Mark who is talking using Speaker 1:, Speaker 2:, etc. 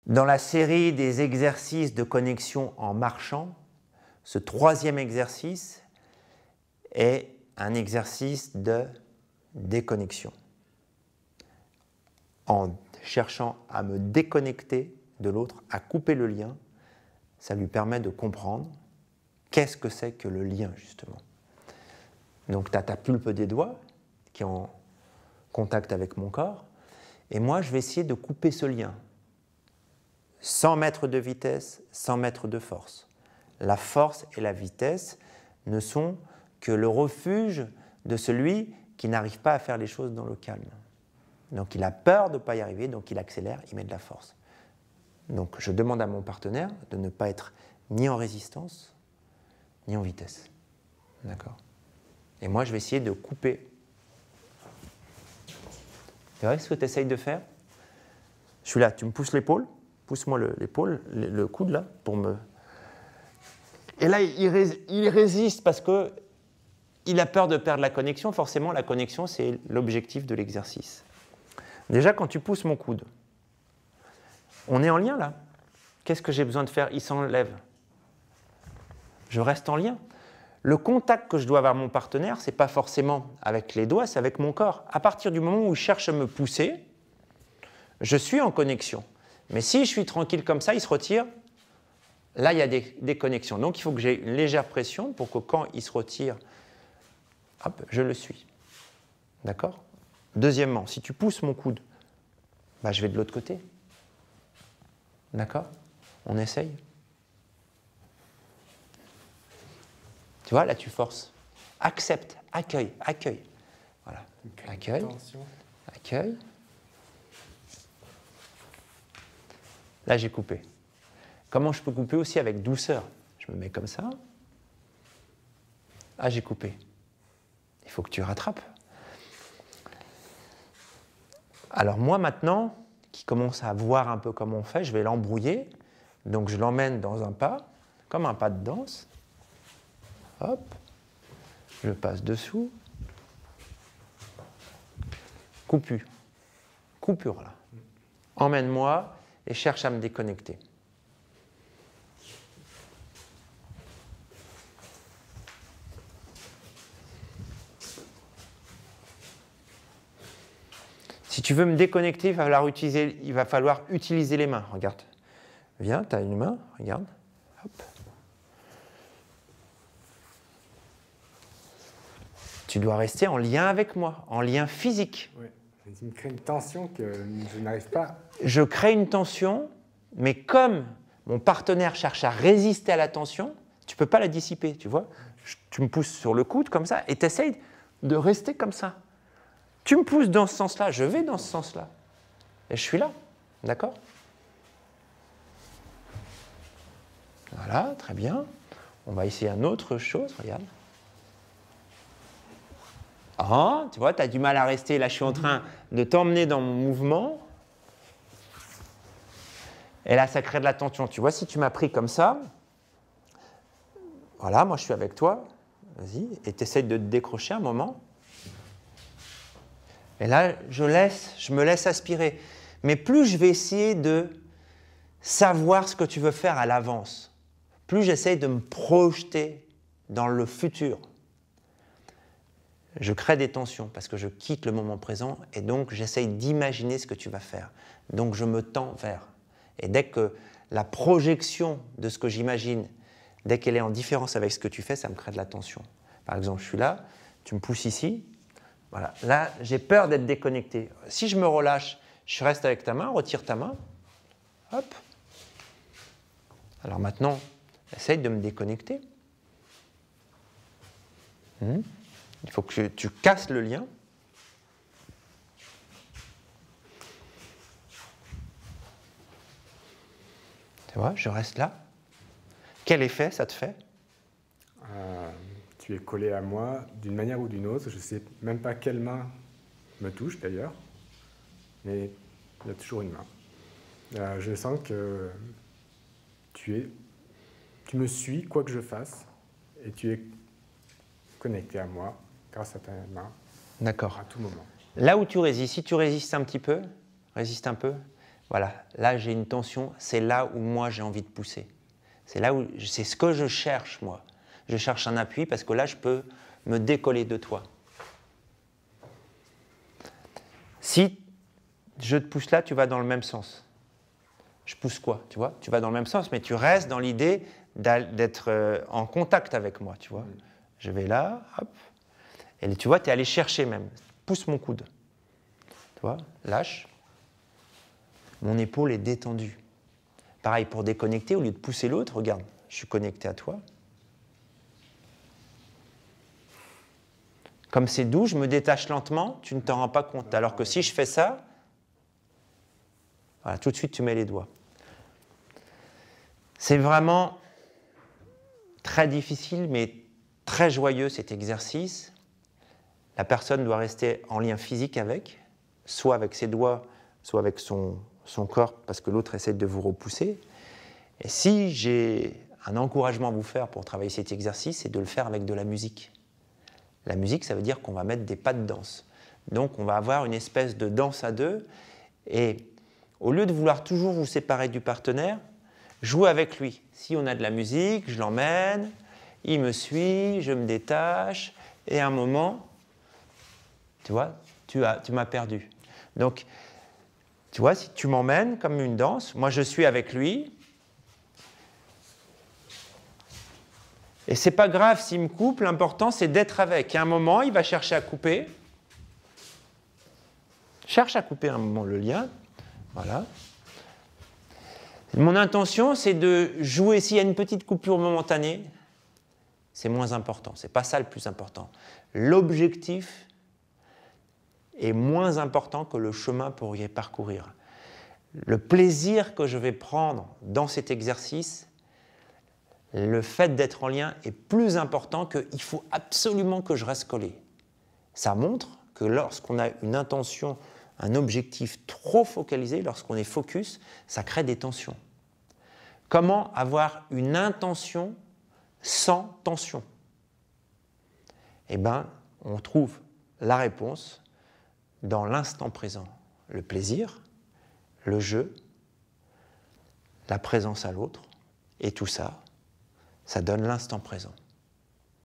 Speaker 1: Dans la série des exercices de connexion en marchant, ce troisième exercice est un exercice de déconnexion. En cherchant à me déconnecter de l'autre, à couper le lien, ça lui permet de comprendre qu'est-ce que c'est que le lien, justement. Donc, tu as ta pulpe des doigts qui est en contact avec mon corps, et moi, je vais essayer de couper ce lien, sans mettre de vitesse, sans mettre de force. La force et la vitesse ne sont que le refuge de celui qui n'arrive pas à faire les choses dans le calme. Donc, il a peur de ne pas y arriver, donc il accélère, il met de la force. Donc, je demande à mon partenaire de ne pas être ni en résistance, ni en vitesse. D'accord ? Et moi, je vais essayer de couper. C'est vrai ce que tu essayes de faire ? Je suis là, tu me pousses l'épaule, pousse-moi l'épaule, le coude là, pour me... Et là, il résiste parce qu'il a peur de perdre la connexion. Forcément, la connexion, c'est l'objectif de l'exercice. Déjà, quand tu pousses mon coude, on est en lien là. Qu'est-ce que j'ai besoin de faire ? Il s'enlève. Je reste en lien. Le contact que je dois avoir avec mon partenaire, ce n'est pas forcément avec les doigts, c'est avec mon corps. À partir du moment où il cherche à me pousser, je suis en connexion. Mais si je suis tranquille comme ça, il se retire. Là, il y a des connexions. Donc, il faut que j'ai une légère pression pour que quand il se retire, hop, je le suis. D'accord ? Deuxièmement, si tu pousses mon coude, bah, je vais de l'autre côté. D'accord ? On essaye. Tu vois, là, tu forces. Accepte, accueille, accueille. Voilà. Accueille, accueille. Là, j'ai coupé. Comment je peux couper aussi avec douceur ? Je me mets comme ça. Ah, j'ai coupé. Il faut que tu rattrapes. Alors moi, maintenant, qui commence à voir un peu comment on fait, je vais l'embrouiller. Donc, je l'emmène dans un pas, comme un pas de danse. Hop. Je passe dessous. Coupure. Coupure, là. Emmène-moi et cherche à me déconnecter. Si tu veux me déconnecter, il va falloir utiliser les mains. Regarde. Viens, tu as une main, regarde. Hop. Tu dois rester en lien avec moi, en lien physique.
Speaker 2: Oui. Tu me crées une tension que je n'arrive pas.
Speaker 1: Je crée une tension, mais comme mon partenaire cherche à résister à la tension, tu ne peux pas la dissiper, tu vois. Tu me pousses sur le coude comme ça et tu essayes de rester comme ça. Tu me pousses dans ce sens-là, je vais dans ce sens-là. Et je suis là, d'accord ? Voilà, très bien. On va essayer une autre chose, regarde. Ah, tu vois, tu as du mal à rester. Là, je suis en train de t'emmener dans mon mouvement. Et là, ça crée de la tension. Tu vois, si tu m'as pris comme ça, voilà, moi, je suis avec toi. Vas-y, et tu essaies de te décrocher un moment. Et là, je me laisse aspirer. Mais plus je vais essayer de savoir ce que tu veux faire à l'avance, plus j'essaie de me projeter dans le futur. Je crée des tensions parce que je quitte le moment présent et donc j'essaye d'imaginer ce que tu vas faire. Donc je me tends vers. Et dès que la projection de ce que j'imagine, dès qu'elle est en différence avec ce que tu fais, ça me crée de la tension. Par exemple, je suis là, tu me pousses ici. Voilà. Là, j'ai peur d'être déconnecté. Si je me relâche, je reste avec ta main, retire ta main. Hop. Alors maintenant, essaye de me déconnecter. Il faut que tu casses le lien. Tu vois, je reste là. Quel effet ça te fait ?
Speaker 2: Tu es collé à moi d'une manière ou d'une autre. Je ne sais même pas quelle main me touche d'ailleurs, mais il y a toujours une main. Je sens que tu me suis quoi que je fasse et tu es connecté à moi grâce à ta main.
Speaker 1: D'accord.
Speaker 2: À tout moment.
Speaker 1: Là où tu résistes, si tu résistes un petit peu, résiste un peu, Voilà, là j'ai une tension, c'est là où moi j'ai envie de pousser. C'est là où c'est ce que je cherche moi. Je cherche un appui parce que là je peux me décoller de toi. Si je te pousse là, tu vas dans le même sens. Je pousse quoi, tu vois? Tu vas dans le même sens, mais tu restes dans l'idée d'être en contact avec moi, tu vois? Je vais là, hop, et tu vois, tu es allé chercher même. Pousse mon coude. Tu vois? Lâche. Mon épaule est détendue. Pareil, pour déconnecter, au lieu de pousser l'autre, regarde, je suis connecté à toi. Comme c'est doux, je me détache lentement, tu ne t'en rends pas compte. Alors que si je fais ça, voilà, tout de suite tu mets les doigts. C'est vraiment très difficile, mais très joyeux cet exercice. La personne doit rester en lien physique avec, soit avec ses doigts, soit avec son corps, parce que l'autre essaie de vous repousser. Et si j'ai un encouragement à vous faire pour travailler cet exercice, c'est de le faire avec de la musique. La musique, ça veut dire qu'on va mettre des pas de danse. Donc on va avoir une espèce de danse à deux, et au lieu de vouloir toujours vous séparer du partenaire, jouez avec lui. Si on a de la musique, je l'emmène, il me suit, je me détache, et à un moment, tu vois, tu m'as perdu. Donc, tu vois, si tu m'emmènes comme une danse, moi je suis avec lui, et c'est pas grave s'il me coupe, l'important c'est d'être avec. Et à un moment, il va chercher à couper. Cherche à couper un moment le lien. Voilà. Mon intention, c'est de jouer. S'il y a une petite coupure momentanée, c'est moins important. C'est pas ça le plus important. L'objectif est moins important que le chemin pour y parcourir. Le plaisir que je vais prendre dans cet exercice, le fait d'être en lien est plus important qu'il faut absolument que je reste collé. Ça montre que lorsqu'on a une intention, un objectif trop focalisé, lorsqu'on est focus, ça crée des tensions. Comment avoir une intention sans tension? Eh bien, on trouve la réponse dans l'instant présent. Le plaisir, le jeu, la présence à l'autre, et tout ça, ça donne l'instant présent.